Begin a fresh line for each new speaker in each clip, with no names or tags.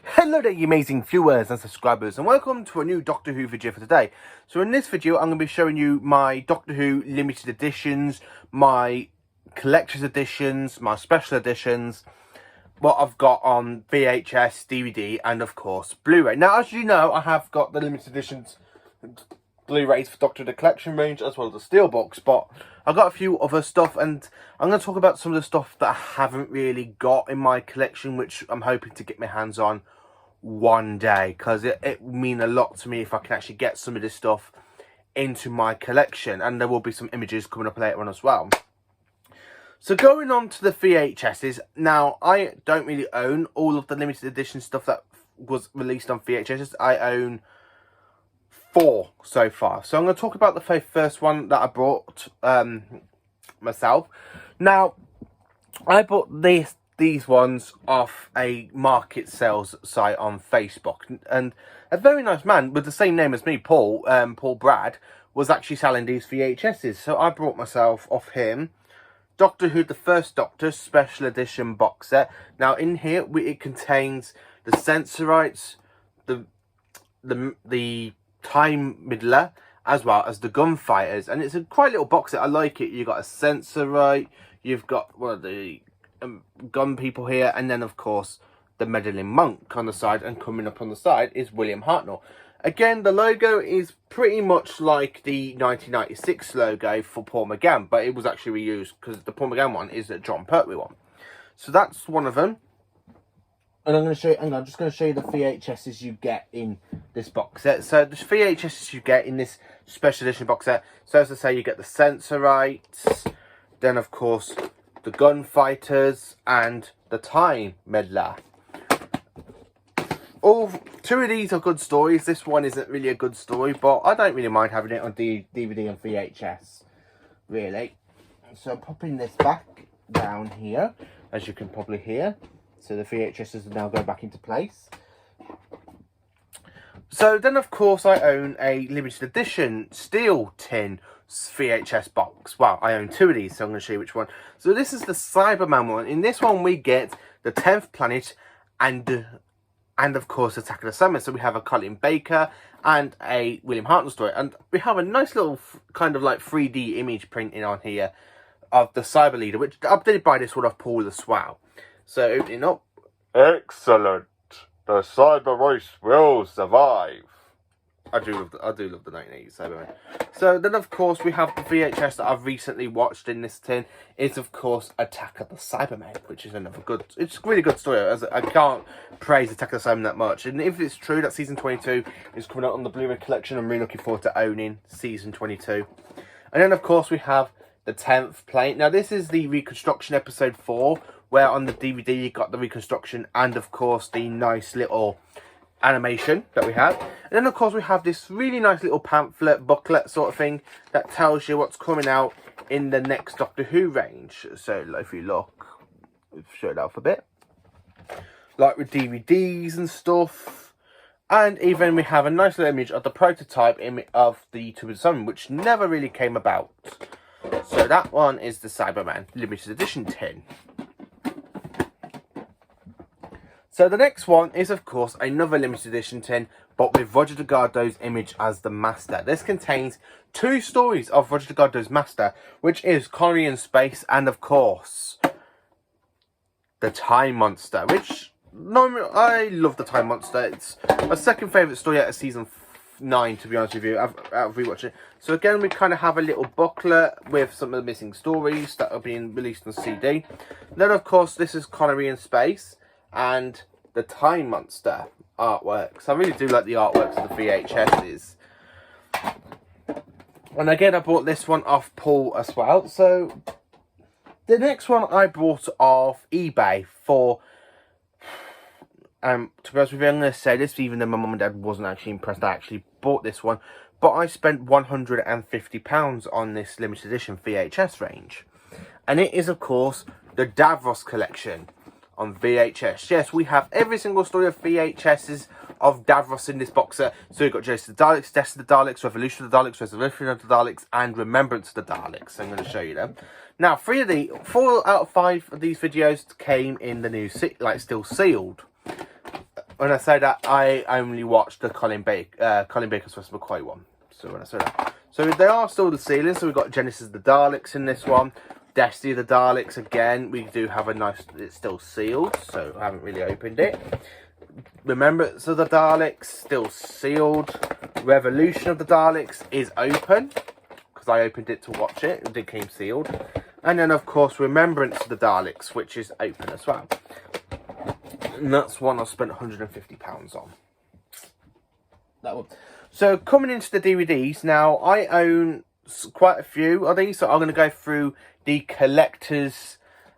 Hello there, you amazing viewers and subscribers, and welcome to a new Doctor Who video for today. So in this video, I'm going to be showing you my Doctor Who limited editions, my collector's editions, my special editions, what I've got on VHS, DVD, and of course, Blu-ray. Now, as you know, I have got the limited editions Blu-rays for Doctor Who the Collection range, as well as the Steelbox, but I've got a few other stuff, and I'm going to talk about some of the stuff that I haven't really got in my collection, which I'm hoping to get my hands on one day, because it would mean a lot to me if I can actually get some of this stuff into my collection, and there will be some images coming up later on as well. So going on to the VHSs, now I don't really own all of the limited edition stuff that was released on VHSs. I own 4 so far. So I'm going to talk about the first one that I bought myself. Now, I bought these ones off a market sales site on Facebook, and a very nice man with the same name as me, Paul Brad, was actually selling these VHSs. So I brought myself off him Doctor Who the First Doctor Special Edition box set. Now in here it contains the Sensorites, the Time Midler, as well as the Gunfighters, and it's a quite little box set. I like it. You've got a Sensorite, you've got one of the gun people here, and then of course the meddling monk on the side, and coming up on the side is William Hartnell. Again, the logo is pretty much like the 1996 logo for Paul McGann, but it was actually reused because the Paul McGann one is a Jon Pertwee one. So that's one of them. And I'm going to show you, I'm just going to show you the VHSs you get in this box set. So the VHSs you get in this special edition box set. So as I say, you get the Sensorites, then of course the Gunfighters and the Time Meddler. All 2 of these are good stories. This one isn't really a good story, but I don't really mind having it on DVD and VHS, really. So popping this back down here, as you can probably hear. So the VHSs are now going back into place. So then, of course, I own a limited edition steel tin VHS box. Well, I own 2 of these, so I'm going to show you which one. So this is the Cyberman one. In this one, we get the 10th Planet and of course Attack of the Cybermen. So we have a Colin Baker and a William Hartnell story, and we have a nice little kind of like 3D image printing on here of the Cyber Leader, which I did buy this one off Paul as well. So opening up, excellent. The Cyber Race will survive. I do love the 1980s Cybermen. So then, of course, we have the VHS that I've recently watched in this tin. Is of course Attack of the Cybermen, which is another good. It's a really good story. As I can't praise Attack of the Cybermen that much. And if it's true that season 22 is coming out on the Blu-ray collection, I'm really looking forward to owning season 22. And then, of course, we have the 10th Planet. Now, this is the reconstruction episode 4, where on the DVD you got the reconstruction and, of course, the nice little animation that we have. And then, of course, we have this really nice little pamphlet, booklet sort of thing that tells you what's coming out in the next Doctor Who range. So, if you look, we'll show it out for a bit. Like with DVDs and stuff. And even we have a nice little image of the prototype of the Tomb of the Sun, which never really came about. So that one is the Cyberman limited edition tin. So the next one is, of course, another limited edition tin, but with Roger Delgado's image as the Master. This contains 2 stories of Roger Delgado's Master, which is Connery in Space and, of course, the Time Monster, which I love the Time Monster. It's my second favourite story out of season 9, to be honest with you. I've rewatched it. So again, we kind of have a little booklet with some of the missing stories that are being released on CD. Then, of course, this is Connery in Space and the Time Monster artworks. I really do like the artworks of the VHSs. And again, I bought this one off Paul as well. So the next one I bought off eBay for, to be honest with you, I'm going to say this, even though my mum and dad wasn't actually impressed, I actually bought this one. But I spent £150 on this limited edition VHS range. And it is, of course, the Davros collection on VHS. Yes, we have every single story of VHSs of Davros in this box set. So we've got Jason of the Daleks, Death of the Daleks, Revolution of the Daleks, Resurrection of the Daleks, and Remembrance of the Daleks. I'm going to show you them. Now, 4 out of 5 of these videos came in the new, like, still sealed. when I say that, I only watched the Colin Baker's West McCoy one. So when I say that, so they are still the ceilings. So we've got Genesis of the Daleks in this one, Destiny of the Daleks again. We do have a nice. It's still sealed, so I haven't really opened it. Remembrance of the Daleks still sealed. Revolution of the Daleks is open because I opened it to watch it. It came sealed, and then of course Remembrance of the Daleks, which is open as well. And that's one I spent £150 on. That one. So coming into the DVDs now, I own quite a few of these. So I'm going to go through the collector's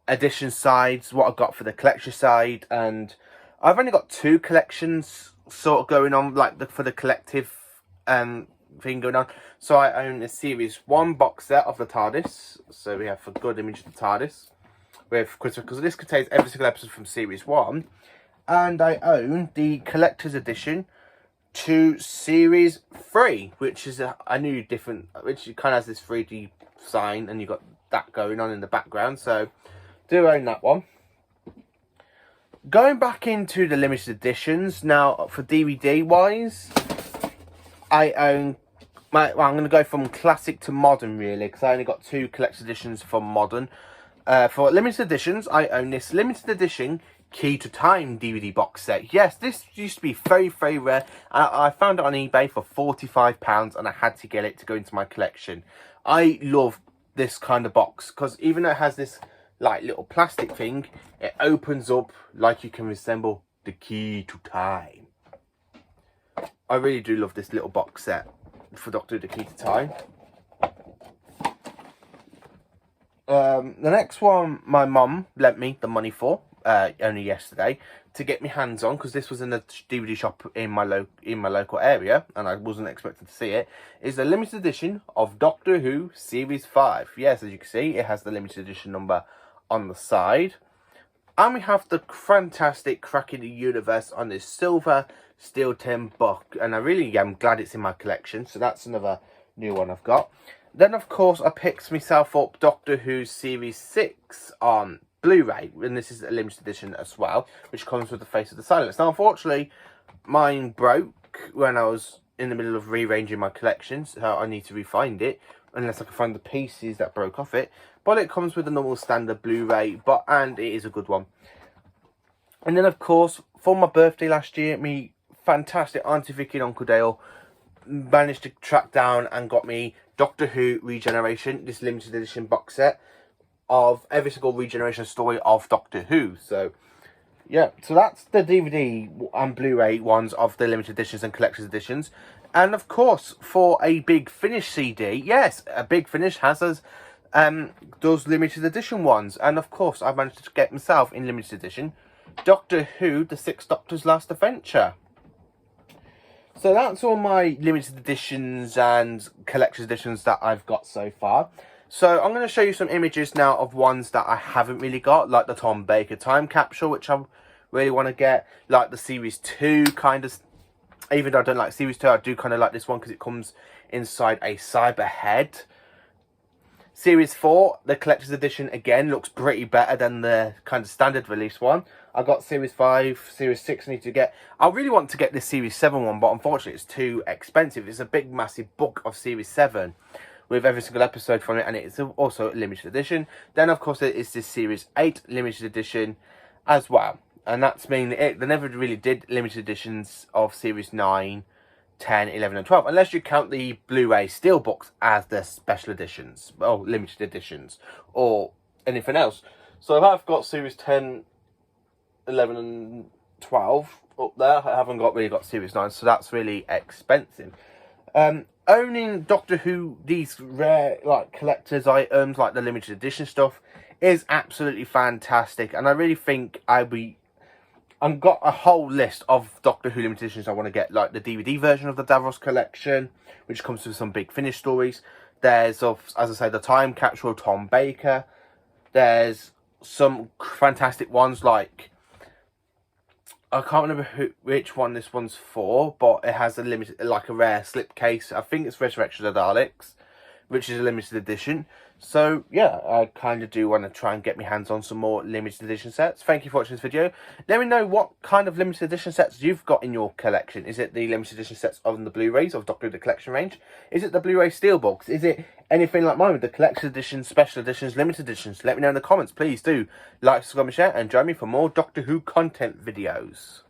edition sides, what I got for the collector side, and I've only got 2 collections sort of going on, like for the collective thing going on. So I own a Series 1 box set of the TARDIS. So we have a good image of the TARDIS with Christopher, because this contains every single episode from Series 1. And I own the collector's edition to Series 3, which is a new different, which kind of has this 3D sign, and you've got that going on in the background. So do own that one. Going back into the limited editions now, for DVD wise, I own I'm going to go from classic to modern really, because I only got 2 collector's editions from modern. For limited editions, I own this limited edition Key to Time DVD box set. Yes, this used to be very, very rare. I found it on eBay for £45 and I had to get it to go into my collection. I love this kind of box because even though it has this like little plastic thing, it opens up like you can resemble the Key to Time. I really do love this little box set for Doctor Who, the Key to Time. The next one my mum lent me the money for only yesterday to get me hands on, because this was in a DVD shop in my local area and I wasn't expecting to see it, is a limited edition of Doctor Who Series 5. Yes, as you can see, it has the limited edition number on the side. And we have the fantastic Cracking the Universe on this silver steel tin book. And I really am glad it's in my collection. So that's another new one I've got. Then, of course, I picked myself up Doctor Who Series 6 on Blu-ray. And this is a limited edition as well, which comes with the Face of the Silence. Now, unfortunately, mine broke when I was in the middle of rearranging my collection. So I need to re-find it, unless I can find the pieces that broke off it. But it comes with a normal standard Blu-ray, and it is a good one. And then, of course, for my birthday last year, me fantastic Auntie Vicky and Uncle Dale managed to track down and got me Doctor Who Regeneration, this limited edition box set of every single regeneration story of Doctor Who. So, yeah, so that's the DVD and Blu-ray ones of the limited editions and collector's editions. And, of course, for a Big Finish CD, yes, a Big Finish has us those limited edition ones. And, of course, I managed to get myself in limited edition Doctor Who, The Sixth Doctor's Last Adventure. So that's all my limited editions and collector's editions that I've got so far. So I'm going to show you some images now of ones that I haven't really got, like the Tom Baker Time Capsule, which I really want to get, like the Series 2 kind of. Even though I don't like Series 2, I do kind of like this one because it comes inside a cyber head. Series 4, the collector's edition, again, looks pretty better than the kind of standard release one. I got Series 5, Series 6 I need to get. I really want to get this Series 7 one, but unfortunately it's too expensive. It's a big, massive book of Series 7 with every single episode from it, and it's also a limited edition. Then, of course, there is this Series 8 limited edition as well. And that's mainly it. They never really did limited editions of Series 9, 10, 11 and 12, unless you count the Blu-ray Steelbooks as the special editions, or limited editions, or anything else. So I've got Series 10, 11 and 12 up there. I haven't really got Series 9, so that's really expensive. Owning Doctor Who, these rare like collector's items, like the limited edition stuff, is absolutely fantastic. And I really think I've got a whole list of Doctor Who limited editions I want to get, like the DVD version of the Davros collection, which comes with some Big Finish stories. There's, as I say, the Time Capsule Tom Baker. There's some fantastic ones like, I can't remember which one this one's for, but it has a limited, like a rare slipcase. I think it's Resurrection of the Daleks. which is a limited edition. So yeah, I kind of do want to try and get my hands on some more limited edition sets. Thank you for watching this video. Let me know what kind of limited edition sets you've got in your collection. Is it the limited edition sets on the Blu-rays of Doctor Who The Collection range? Is it the Blu-ray Steelbooks? Is it anything like mine with the collection editions, special editions, limited editions? Let me know in the comments. Please do like, subscribe and share, and join me for more Doctor Who content videos.